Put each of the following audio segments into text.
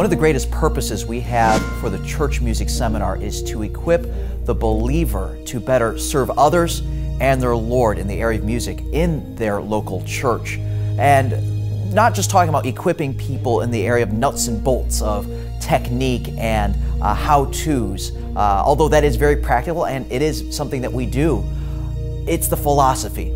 of the greatest purposes we have for the church music seminar is to equip the believer to better serve others and their Lord in the area of music in their local church. And not just talking about equipping people in the area of nuts and bolts of technique and how-tos, although that is very practical and it is something that we do. It's the philosophy.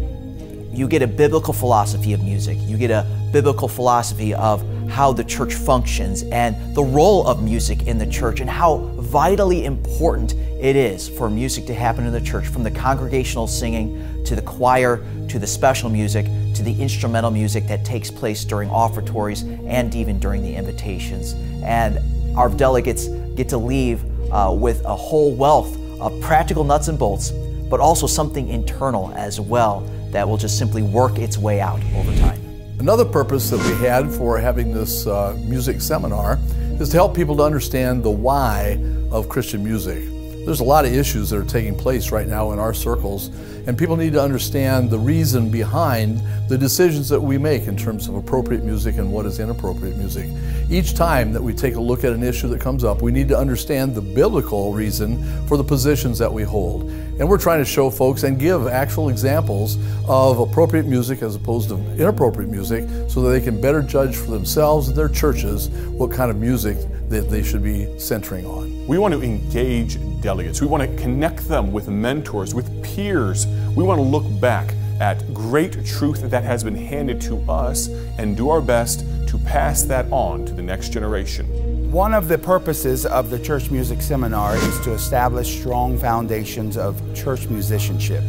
You get a biblical philosophy of music. You get a biblical philosophy of how the church functions and the role of music in the church and how vitally important it is for music to happen in the church, from the congregational singing to the choir to the special music to the instrumental music that takes place during offertories and even during the invitations. And our delegates get to leave with a whole wealth of practical nuts and bolts, but also something internal as well that will just simply work its way out over time. Another purpose that we had for having this music seminar is to help people to understand the why of Christian music. There's a lot of issues that are taking place right now in our circles, and people need to understand the reason behind the decisions that we make in terms of appropriate music and what is inappropriate music. Each time that we take a look at an issue that comes up, we need to understand the biblical reason for the positions that we hold. And we're trying to show folks and give actual examples of appropriate music as opposed to inappropriate music so that they can better judge for themselves and their churches what kind of music that they should be centering on. We want to engage delegates. We want to connect them with mentors, with peers. We want to look back at great truth that has been handed to us and do our best to pass that on to the next generation. One of the purposes of the Church Music Seminar is to establish strong foundations of church musicianship.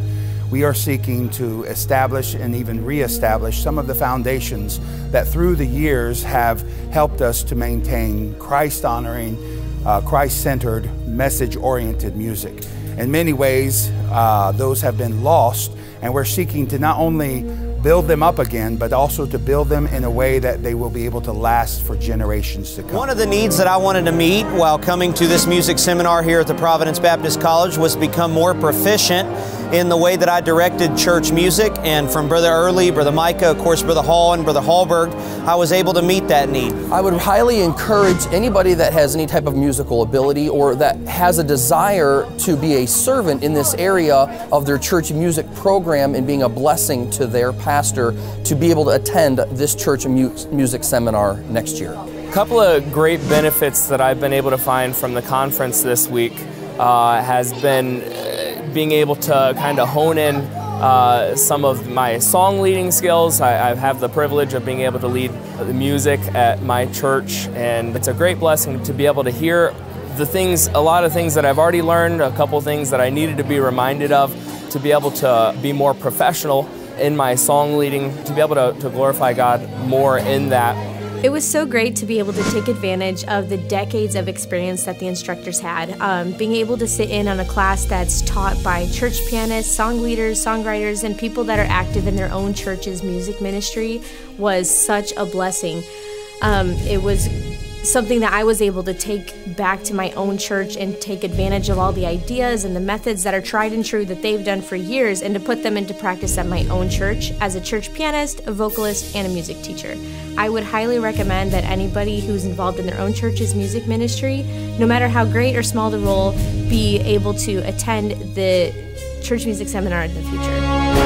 We are seeking to establish and even reestablish some of the foundations that through the years have helped us to maintain Christ-honoring, Christ-centered, message-oriented music. In many ways, those have been lost, and we're seeking to not only build them up again, but also to build them in a way that they will be able to last for generations to come. One of the needs that I wanted to meet while coming to this music seminar here at the Providence Baptist College was to become more proficient in the way that I directed church music. And from Brother Early, Brother Micah, of course Brother Hall and Brother Hallberg, I was able to meet that need. I would highly encourage anybody that has any type of musical ability or that has a desire to be a servant in this area of their church music program and being a blessing to their pastor to be able to attend this church music seminar next year. A couple of great benefits that I've been able to find from the conference this week has been being able to kind of hone in some of my song leading skills. I have the privilege of being able to lead the music at my church, and it's a great blessing to be able to hear a lot of things that I've already learned, a couple things that I needed to be reminded of, to be able to be more professional in my song leading, to be able to glorify God more in that. It was so great to be able to take advantage of the decades of experience that the instructors had. Being able to sit in on a class that's taught by church pianists, song leaders, songwriters, and people that are active in their own church's music ministry was such a blessing. It was something that I was able to take back to my own church and take advantage of all the ideas and the methods that are tried and true that they've done for years, and to put them into practice at my own church as a church pianist, a vocalist, and a music teacher. I would highly recommend that anybody who's involved in their own church's music ministry, no matter how great or small the role, be able to attend the church music seminar in the future.